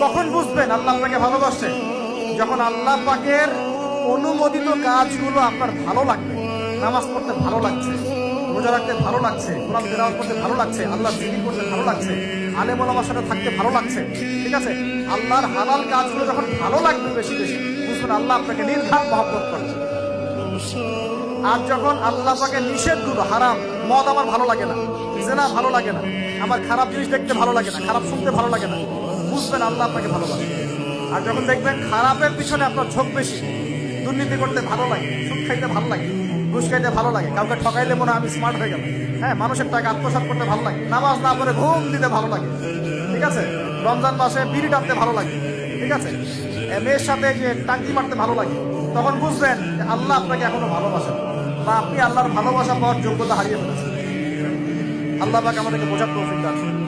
কখন বুঝবেন আল্লাহ আপনাকে ভালোবাসে? যখন আল্লাহ পাকের অনুমোদিত কাজগুলো আপনার ভালো লাগবে। নামাজ পড়তে ভালো লাগছে, রোজা রাখতে ভালো লাগছে, কোরআন তেলাওয়াত করতে ভালো লাগছে, আল্লাহ জিকির করতে ভালো লাগছে, আলেম ওলামার সাথে থাকতে ভালো লাগছে, ঠিক আছে? আল্লাহর হালাল কাজগুলো যখন ভালো লাগবে বেশি বেশি, বুঝবেন আল্লাহ আপনাকে নির্ঘাত মহব্বত করছে। আর যখন আল্লাহ পাকে নিষেধগুলো, হারাম, মদ আমার ভালো লাগে না, জেনা ভালো লাগে না, আমার খারাপ জিনিস দেখতে ভালো লাগে না, খারাপ শুনতে ভালো লাগে না, বুঝবেন আল্লাহ আপনাকে ভালোবাসে। আর যখন দেখবেন খারাপের পিছনে আপনার ঝোঁক বেশি, দুর্নীতি করতে ভালো লাগে, সুদ খাইতে ভালো লাগে, ঘুষ খাইতে ভালো লাগে, কাউকে ঠকাইলে মনে হয় আমি স্মার্ট হয়ে গেলাম, হ্যাঁ, মানুষের টাকা আত্মসাৎ করতে ভালো লাগে, নামাজ না পড়ে ঘুম দিতে ভালো লাগে, ঠিক আছে, রমজান মাসে বিড়ি টানতে ভালো লাগে, ঠিক আছে, মেয়ের সাথে যে টাঙ্কি মারতে ভালো লাগে, তখন বুঝবেন যে আল্লাহ আপনাকে এখনো ভালোবাসেন বা আপনি আল্লাহর ভালোবাসা পাওয়ার যোগ্যতা হারিয়ে ফেলেছেন। আল্লাহ পাক আমাদেরকে বোঝার তৌফিক দান করুন।